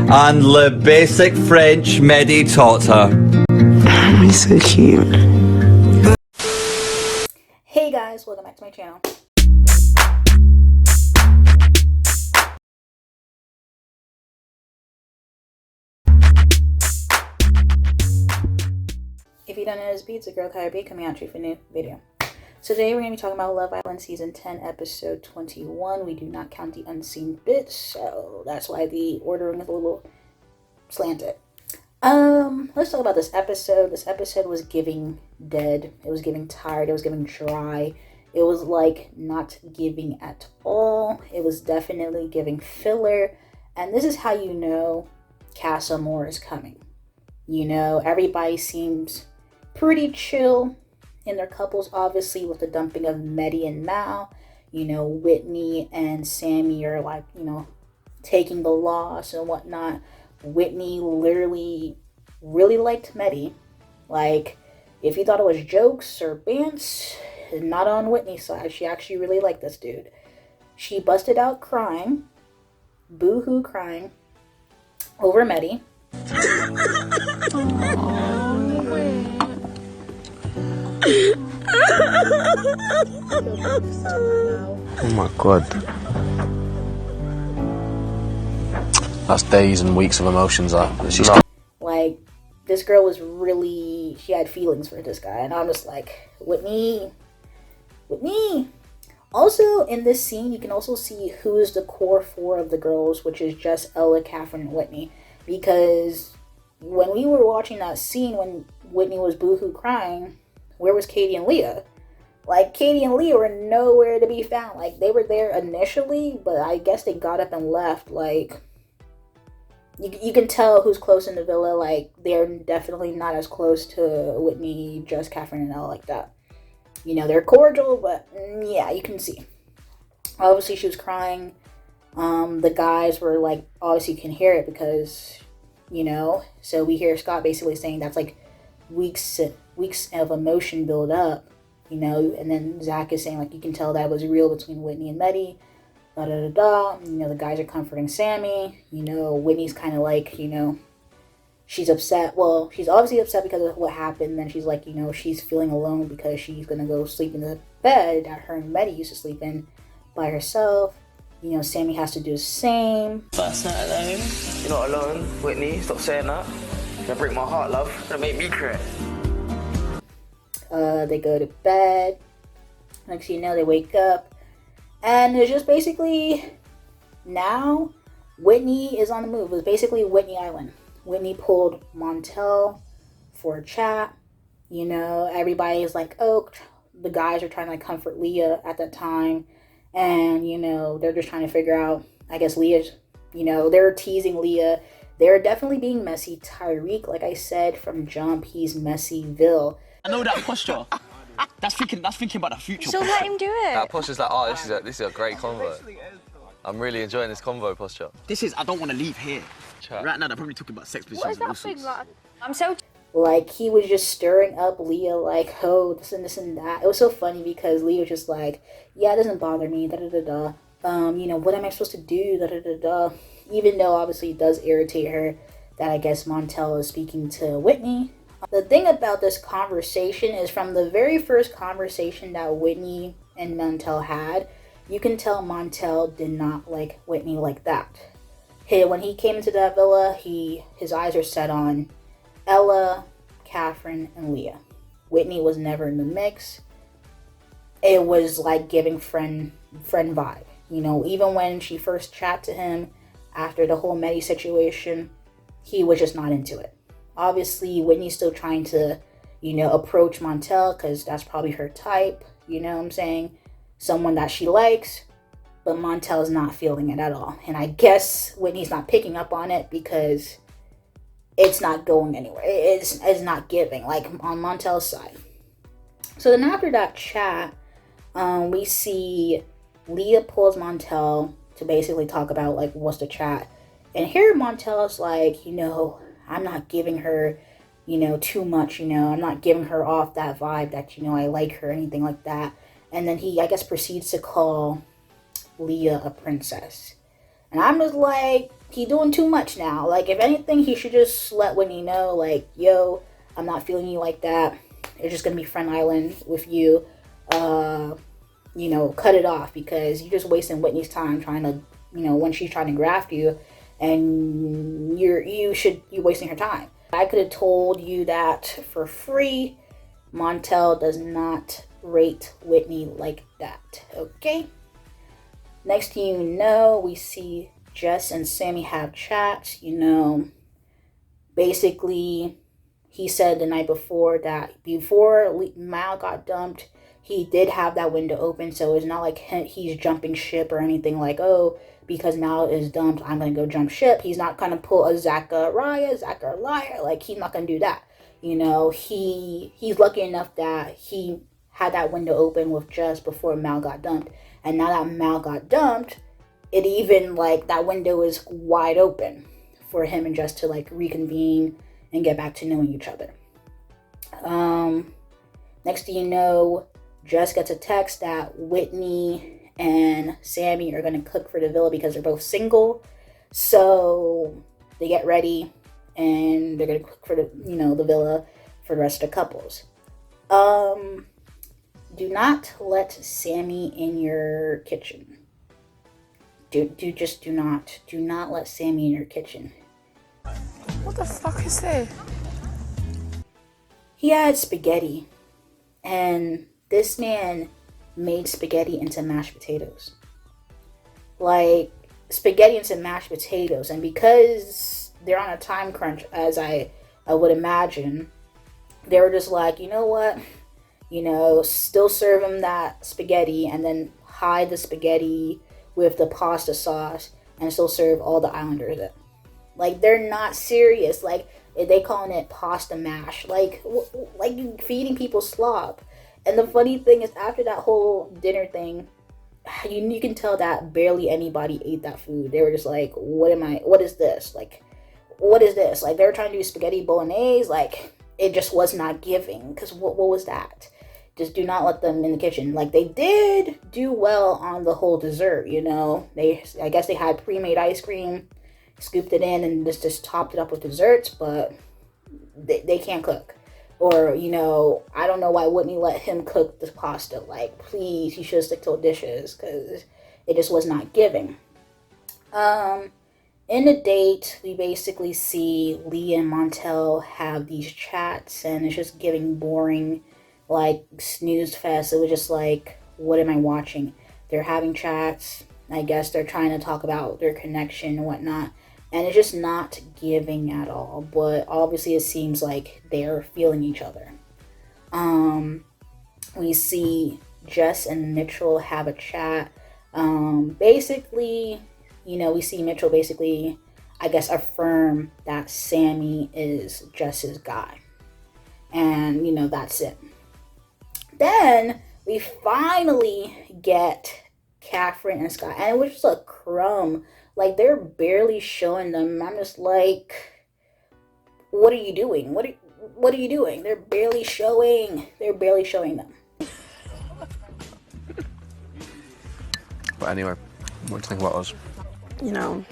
and le basic French Medi taught her. He's so cute. Hey guys, welcome back to my channel. If you don't know this beat, it's a girl KylerB coming at you for a new video. So today we're going to be talking about Love Island Season 10, Episode 21. We do not count the unseen bits, so that's why the ordering is a little slanted. Let's talk about this episode. This episode was giving dead. It was giving tired. It was giving dry. It was like not giving at all. It was definitely giving filler. And this is how you know Casa Amor is coming. You know, everybody seems pretty chill in their couples, obviously, with the dumping of Medi and Mal. You know, Whitney and Sammy are like, you know, taking the loss and whatnot. Whitney literally really liked Medi. Like, if you thought it was jokes or bants, not on Whitney's side. She actually really liked this dude. She busted out crying, boo-hoo crying, over Medi. Oh my god. That's days and weeks of emotions. Like, this girl was really, she had feelings for this guy. And I'm just like, Whitney. Also, in this scene, you can also see who is the core four of the girls, which is Jess, Ella, Catherine, and Whitney. Because when we were watching that scene when Whitney was boohoo crying, where was Katie and Leah? Like, Katie and Leah were nowhere to be found. Like, they were there initially, but I guess they got up and left. Like, you can tell who's close in the villa. Like, they're definitely not as close to Whitney, Jess, Catherine, and Ella like that. You know, they're cordial, but yeah, you can see. Obviously, she was crying. The guys were like, obviously you can hear it because, you know, so we hear Scott basically saying that's like weeks of emotion build up, you know, and then Zach is saying like you can tell that was real between Whitney and Medi, da da da da. You know, the guys are comforting Sammy. You know, Whitney's kind of like, you know, she's upset. Well, she's obviously upset because of what happened. Then she's like, you know, she's feeling alone because she's gonna go sleep in the bed that her and Medi used to sleep in by herself. You know, Sammy has to do the same. That's not alone. You're not alone, Whitney. Stop saying that. You're gonna break my heart, love. You're gonna make me cry. They go to bed. Next thing you know, they wake up. And it's just basically, now, Whitney is on the move. It was basically Whitney Island. Whitney pulled Montel for a chat. You know, everybody's like, oh, the guys are trying to like, comfort Leah at that time. And, you know, they're just trying to figure out, I guess Leah's, you know, they're teasing Leah. They're definitely being messy. Tyreek, like I said from jump, he's Messyville. I know that posture. That's thinking about the future. So let him do it. That posture's like, oh, this is a great convo. I'm really enjoying this convo posture. This is, I don't want to leave here. Chat. Right now, they're probably talking about sex positions. What is that thing like? I'm so... Like, he was just stirring up Leah, like, oh, this and that. It was so funny because Leah was just like, yeah, it doesn't bother me, da-da-da-da. You know, what am I supposed to do, da-da-da-da. Even though, obviously, it does irritate her that I guess Montel is speaking to Whitney. The thing about this conversation is from the very first conversation that Whitney and Montel had, you can tell Montel did not like Whitney like that. When he came into that villa, his eyes are set on Ella, Catherine, and Leah. Whitney was never in the mix. It was like giving friend vibe. You know, even when she first chatted to him after the whole Medi situation, he was just not into it. Obviously, Whitney's still trying to, you know, approach Montel because that's probably her type. You know what I'm saying? Someone that she likes, but Montel's not feeling it at all. And I guess Whitney's not picking up on it because it's not going anywhere. It's not giving, like on Montel's side. So then after that chat, we see Leah pulls Montel to basically talk about like what's the chat. And here Montel's like, you know, I'm not giving her, you know, too much, you know, I'm not giving her off that vibe that, you know, I like her or anything like that. And then he, I guess, proceeds to call Leah a princess. And I'm just like, he doing too much now. Like, if anything, he should just let Whitney know, like, yo, I'm not feeling you like that. It's just gonna be Friend Island with you. You know, cut it off, because you're just wasting Whitney's time trying to, you know, when she's trying to graft you, and you're wasting her time. I could have told you that for free. Montel does not rate Whitney like that, okay? Next thing you know, we see Jess and Sammy have chats. You know, basically, he said the night before that before Mal got dumped, he did have that window open, so it's not like he's jumping ship or anything like, oh, because Mal is dumped, I'm going to go jump ship. He's not going to pull a Zachariah, like, he's not going to do that. You know, he's lucky enough that he had that window open with Jess before Mal got dumped. And now that Mal got dumped, it even, like, that window is wide open for him and Jess to, like, reconvene and get back to knowing each other. Next thing you know, Jess gets a text that Whitney and Sammy are going to cook for the villa because they're both single. So they get ready and they're going to cook for the, you know, the villa for the rest of the couples. Do not let Sammy in your kitchen. Do not let Sammy in your kitchen. What the fuck is this? He had spaghetti, and this man made spaghetti into mashed potatoes. Like, spaghetti into mashed potatoes. And because they're on a time crunch, as I would imagine, they were just like, you know what? You know, still serve him that spaghetti and then hide the spaghetti with the pasta sauce and still serve all the islanders it. Like, they're not serious. Like, they calling it pasta mash. Like you feeding people slop. And the funny thing is, after that whole dinner thing, you can tell that barely anybody ate that food. They were just like, what is this? Like, what is this? Like, they were trying to do spaghetti bolognese. Like, it just was not giving. Because what was that? Just do not let them in the kitchen. Like, they did do well on the whole dessert, you know. I guess they had pre-made ice cream, scooped it in, and just topped it up with desserts, but they can't cook. Or, you know, I don't know why Whitney let him cook the pasta. Like, please, he should stick to the dishes, because it just was not giving. In the date, we basically see Lee and Montel have these chats, and it's just giving boring, like, snooze fest. It was just like, what am I watching? They're having chats. I guess they're trying to talk about their connection and whatnot. And it's just not giving at all. But obviously it seems like they're feeling each other. We see Jess and Mitchell have a chat. Basically, you know, we see Mitchell basically, I guess, affirm that Sammy is Jess's guy. And, you know, that's it. Then we finally get Catherine and Scott. And it was just a crumb. Like, they're barely showing them. I'm just like, what are you doing? What are you doing? They're barely showing them. But anyway, what do you think about us? You know,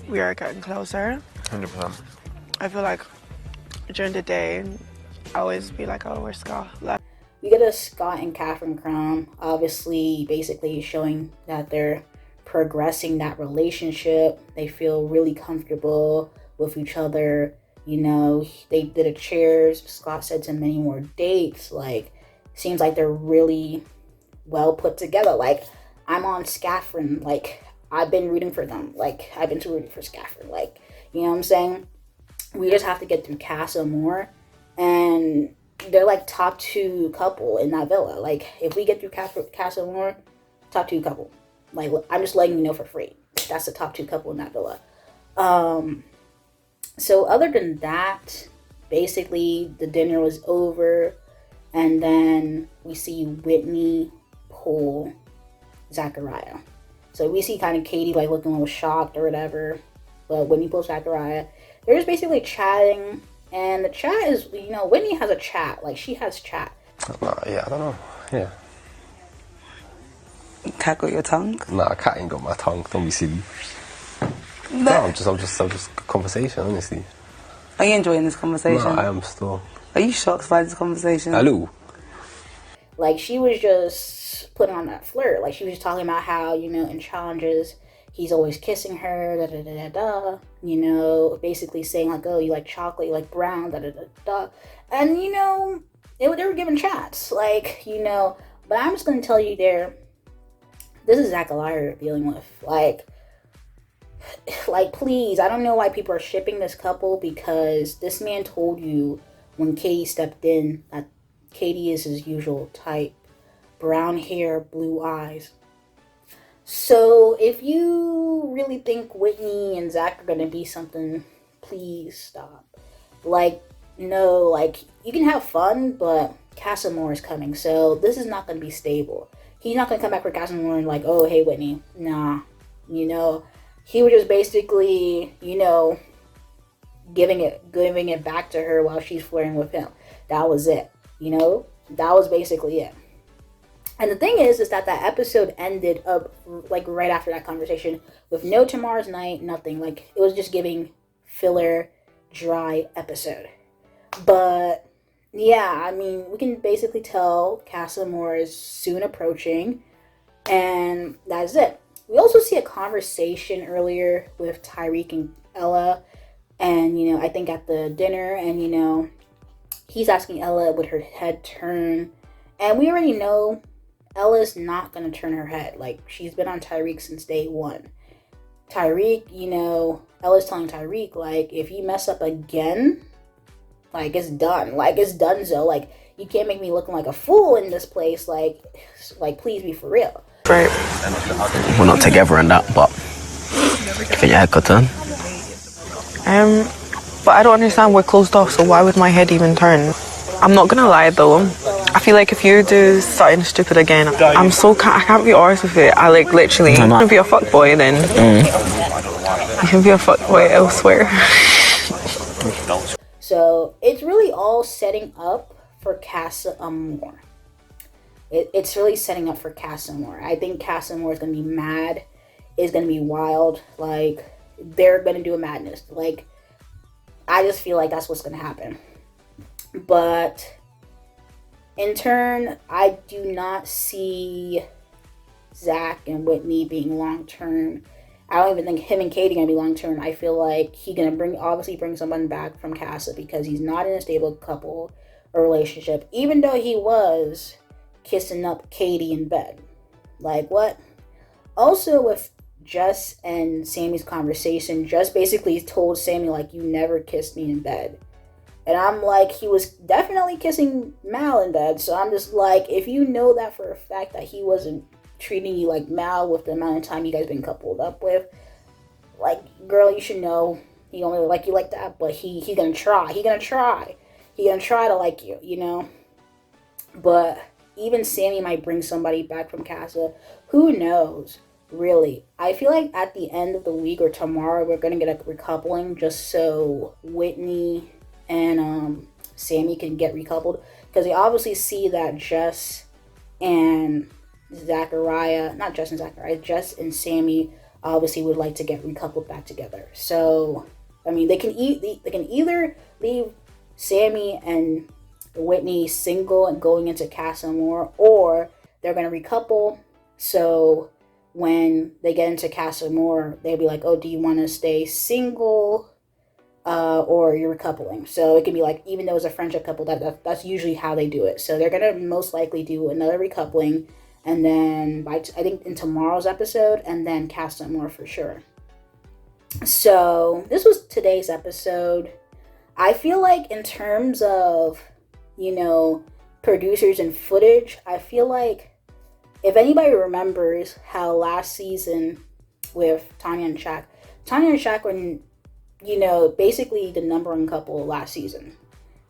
we are getting closer. 100%. I feel like during the day, I always be like, oh, where's Scott? Like, We get a Scott and Catherine crumb, obviously basically showing that they're progressing that relationship. They feel really comfortable with each other. You know, they did a cheers. Scott said to many more dates. Like, seems like they're really well put together. Like, I'm on Scatfrin. Like, I've been rooting for them. Like, I've been rooting for Scatfrin. Like, you know what I'm saying? We just have to get through Casa, Amor, and they're like top 2 couple in that villa. Like, if we get through Casa, Amor, top 2 couple. Like, I'm just letting you know for free. That's the top 2 couple in that villa. So other than that, basically the dinner was over, and then we see Whitney pull Zachariah. So we see kind of Katie like looking a little shocked or whatever, but Whitney pulls Zachariah. They're just basically chatting, and the chat is, you know, Whitney has a chat. Like, she has chat. Yeah, I don't know. Yeah. cat got your tongue? Nah, cat ain't got my tongue. Don't be silly. No, I'm just conversation, honestly. Are you enjoying this conversation? No, I am still. Are you shocked by this conversation? Hello. Like, she was just putting on that flirt. Like, she was just talking about how, you know, in challenges, he's always kissing her, da-da-da-da-da. You know, basically saying, like, oh, you like chocolate, you like brown, da-da-da-da. And, you know, they were giving chats. Like, you know, but I'm just going to tell you there, this is Zach you're dealing with. Like, please, I don't know why people are shipping this couple, because this man told you when Katie stepped in that Katie is his usual type. Brown hair, blue eyes. So if you really think Whitney and Zach are going to be something, please stop. Like, no, like, you can have fun, but Casa Amor is coming. So this is not going to be stable. He's not going to come back for Casa Amor and like, oh, hey, Whitney. Nah, you know, he was just basically, you know, giving it back to her while she's flirting with him. That was it. You know, that was basically it. And the thing is that episode ended up like right after that conversation with no tomorrow's night, nothing. Like, it was just giving filler, dry episode. But yeah, I mean, we can basically tell Casa Amor is soon approaching, and that's it. We also see a conversation earlier with Tyreek and Ella, and, you know, I think at the dinner, and, you know, he's asking Ella would her head turn, and we already know Ella's not going to turn her head. Like, she's been on Tyreek since day one. Tyreek, you know, Ella's telling Tyreek, like, if you mess up again, like, it's done. Like, it's donezo. Like, you can't make me looking like a fool in this place. Like, please be for real. Right. We're not together in that, but get your head cut turn. But I don't understand, we're closed off, so why would my head even turn? I'm not gonna lie though, I feel like if you do something stupid again, I can't be arsed with it. I like literally, you can be a fuckboy then. You can be a fuckboy elsewhere. So it's really all setting up for Casa Amor. It's really setting up for Casa Amor. I think Casa Amor is gonna be mad. It's gonna be wild. Like, they're gonna do a madness. Like, I just feel like that's what's gonna happen. But in turn, I do not see Zach and Whitney being long term. I don't even think him and Katie gonna be long term. I feel like he's gonna obviously bring someone back from Casa, because he's not in a stable couple or relationship, even though he was kissing up Katie in bed. Like, what? Also, with Jess and Sammy's conversation, Jess basically told Sammy, like, you never kissed me in bed. And I'm like, he was definitely kissing Mal in bed. So I'm just like, if you know that for a fact that he wasn't treating you like Mal with the amount of time you guys been coupled up with, like, girl, you should know he only like you like that. But he's gonna try. He's gonna try to like you, you know. But even Sammy might bring somebody back from Casa. Who knows? Really, I feel like at the end of the week or tomorrow, we're gonna get a recoupling, just so Whitney and Sammy can get recoupled, because they obviously see that Jess and Jess and Sammy obviously would like to get recoupled back together. So, I mean, they can either leave Sammy and Whitney single and going into Casa Amor, or they're gonna recouple. So when they get into Casa Amor, they'll be like, oh, do you want to stay single, or you're recoupling? So it can be like, even though it's a friendship couple, that's usually how they do it. So they're gonna most likely do another recoupling, and then I think in tomorrow's episode, and then Casa Amor for sure. So this was today's episode. I feel like in terms of, you know, producers and footage, I feel like, if anybody remembers how last season with Tanya and Shaq were, you know, basically the number one couple last season.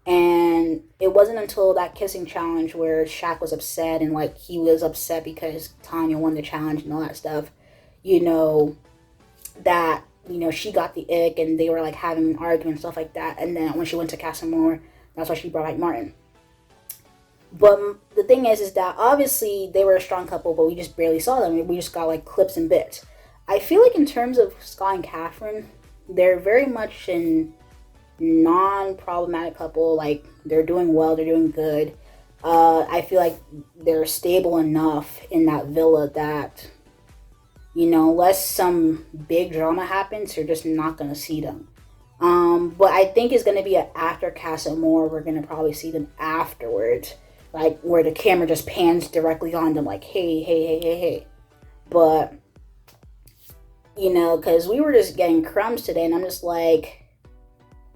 And it wasn't until that kissing challenge where Shaq was upset, and like, he was upset because Tanya won the challenge and all that stuff, you know, that, you know, she got the ick and they were like having an argument and stuff like that. And then when she went to Casa Amor, that's why she brought back Martin. But the thing is that obviously they were a strong couple, but we just barely saw them. We just got like clips and bits. I feel like in terms of Scott and Catherine, they're very much a non-problematic couple. Like, they're doing well, they're doing good. I feel like they're stable enough in that villa that, you know, unless some big drama happens, you're just not going to see them. But I think it's going to be after Casa Amor, we're going to probably see them afterwards. Like, where the camera just pans directly on them, like, hey. But, you know, because we were just getting crumbs today, and I'm just like,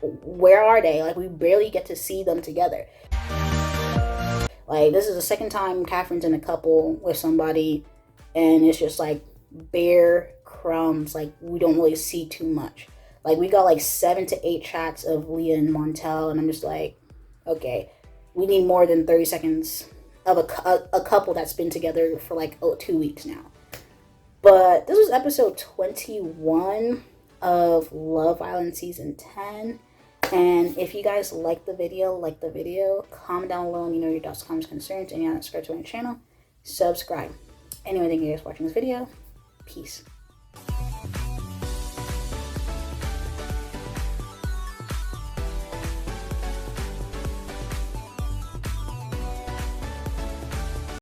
where are they? Like, we barely get to see them together. Like, this is the second time Catherine's in a couple with somebody, and it's just like bare crumbs. Like, we don't really see too much. Like, we got like 7 to 8 shots of Leah and Montel, and I'm just like, okay, we need more than 30 seconds of a couple that's been together for like 2 weeks now. But this was episode 21 of Love Island season 10. And if you guys like the video, comment down below and you know your thoughts, comments, concerns, and you're not subscribed to my channel, subscribe. Anyway, thank you guys for watching this video. Peace.